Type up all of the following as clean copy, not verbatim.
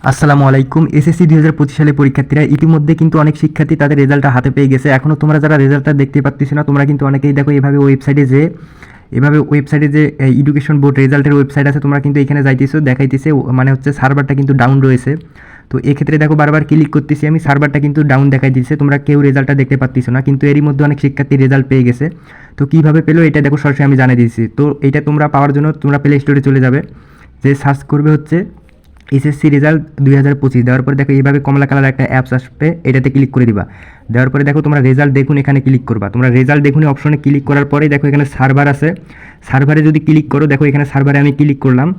আসসালামু আলাইকুম। এসএসসি 2025 সালে পরীক্ষার্থীরা ইতিমধ্যে কিন্তু অনেক শিক্ষার্থী তাদের রেজাল্টটা হাতে পেয়ে গেছে। এখনও তোমরা যারা রেজাল্টটা দেখতে পাচ্ছিস না, তোমরা কিন্তু অনেকেই দেখো এভাবে ওয়েবসাইটে যে এডুকেশন বোর্ড রেজাল্টের ওয়েবসাইট আছে, তোমরা কিন্তু এখানে যাইতেছো, দেখাইতেছে মানে হচ্ছে সার্ভারটা কিন্তু ডাউন রয়েছে। তো এক্ষেত্রে দেখো বারবার ক্লিক করতেছি আমি, সার্ভারটা কিন্তু ডাউন দেখাই দিচ্ছে, তোমরা কেউ রেজাল্টটা দেখতে পাচ্ছ না, কিন্তু এরই মধ্যে অনেক শিক্ষার্থী রেজাল্ট পেয়ে গেছে। তো কীভাবে পেলো এটা দেখো সরাসরি আমি জানিয়ে দিচ্ছি। তো এটা তোমরা পাওয়ার জন্য তোমরা প্লে স্টোরে চলে যাবে, যে সার্চ করবে হচ্ছে এসএসসি রেজাল্ট 2025। দেওয়ার পরে দেখো এইভাবে কমলা কালার একটা অ্যাপস আসবে, এটাতে ক্লিক করে দিবা। দেওয়ার পরে দেখো তোমরা রেজাল্ট দেখুন এখানে ক্লিক করবা। তোমরা রেজাল্ট দেখুন অপশনে ক্লিক করার পরে দেখো এখানে সার্ভার আছে, সার্ভারে যদি ক্লিক করো, দেখো এখানে সার্ভারে আমি ক্লিক করলাম,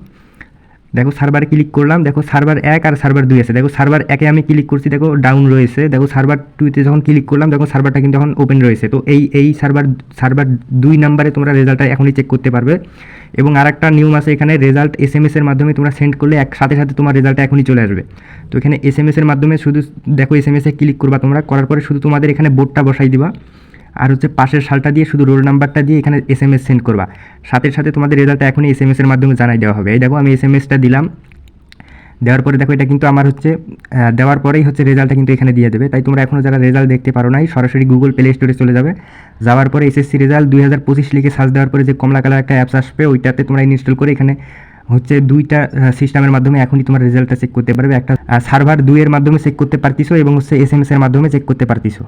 দেখো সার্ভারে ক্লিক করলাম, দেখো সার্ভার 1 আর সার্ভার 2 আছে। দেখো সার্ভার 1-এ আমি ক্লিক করছি, দেখো ডাউন রয়েছে। দেখো সার্ভার 2-তে যখন ক্লিক করলাম, দেখো সার্ভারটা কিন্তু এখন ওপেন রয়েছে। তো এই সার্ভার 2 নাম্বারে তোমরা রেজাল্টটা এখনই চেক করতে পারবে। এবং আরেকটা নিয়ম আছে এখানে, রেজাল্ট এসএমএসের মাধ্যমে তোমরা সেন্ড করলে সাথে সাথে তোমার রেজাল্টটা এখনই চলে আসবে। তো এখানে এসএমএসের মাধ্যমে শুধু দেখো এসএমএসে ক্লিক করবা তোমরা, করার পরে শুধু তোমাদের এখানে বোর্ডটা বসাই দিবা, আর হচ্ছে পাশের সালটা দিয়ে শুধু রোল নাম্বারটা দিয়ে এখানে এসএমএস সেন্ড করবা। সাথে সাথে তোমাদের রেজাল্টটা এখনই এসএমএসের মাধ্যমে জানাই দেওয়া হবে। এই দেখো আমি এসএমএসটা দিলাম, দেওয়ার পরে দেখো এটা কিন্তু আমার হচ্ছে দেওয়ার পরেই হচ্ছে রেজাল্টটা কিন্তু এখানে দিয়ে দেবে। তাই তোমরা এখনও যারা রেজাল্ট দেখতে পারো নাই, সরাসরি গুগল প্লে স্টোরে চলে যাবে। যাওয়ার পরে এসএসসি রেজাল্ট 2025 লিখে সার্চ দেওয়ার পরে যে কমলা কালার একটা অ্যাপস আসবে, ওইটাতে তোমরা ইনস্টল করে এখানে হচ্ছে 2টা সিস্টেমের মাধ্যমে এখনই তোমার রেজাল্টটা চেক করতে পারবে। একটা সার্ভার 2 এর মাধ্যমে চেক করতে পারতিছো এবং হচ্ছে এসএমএস এর মাধ্যমে চেক করতে পারতিছো।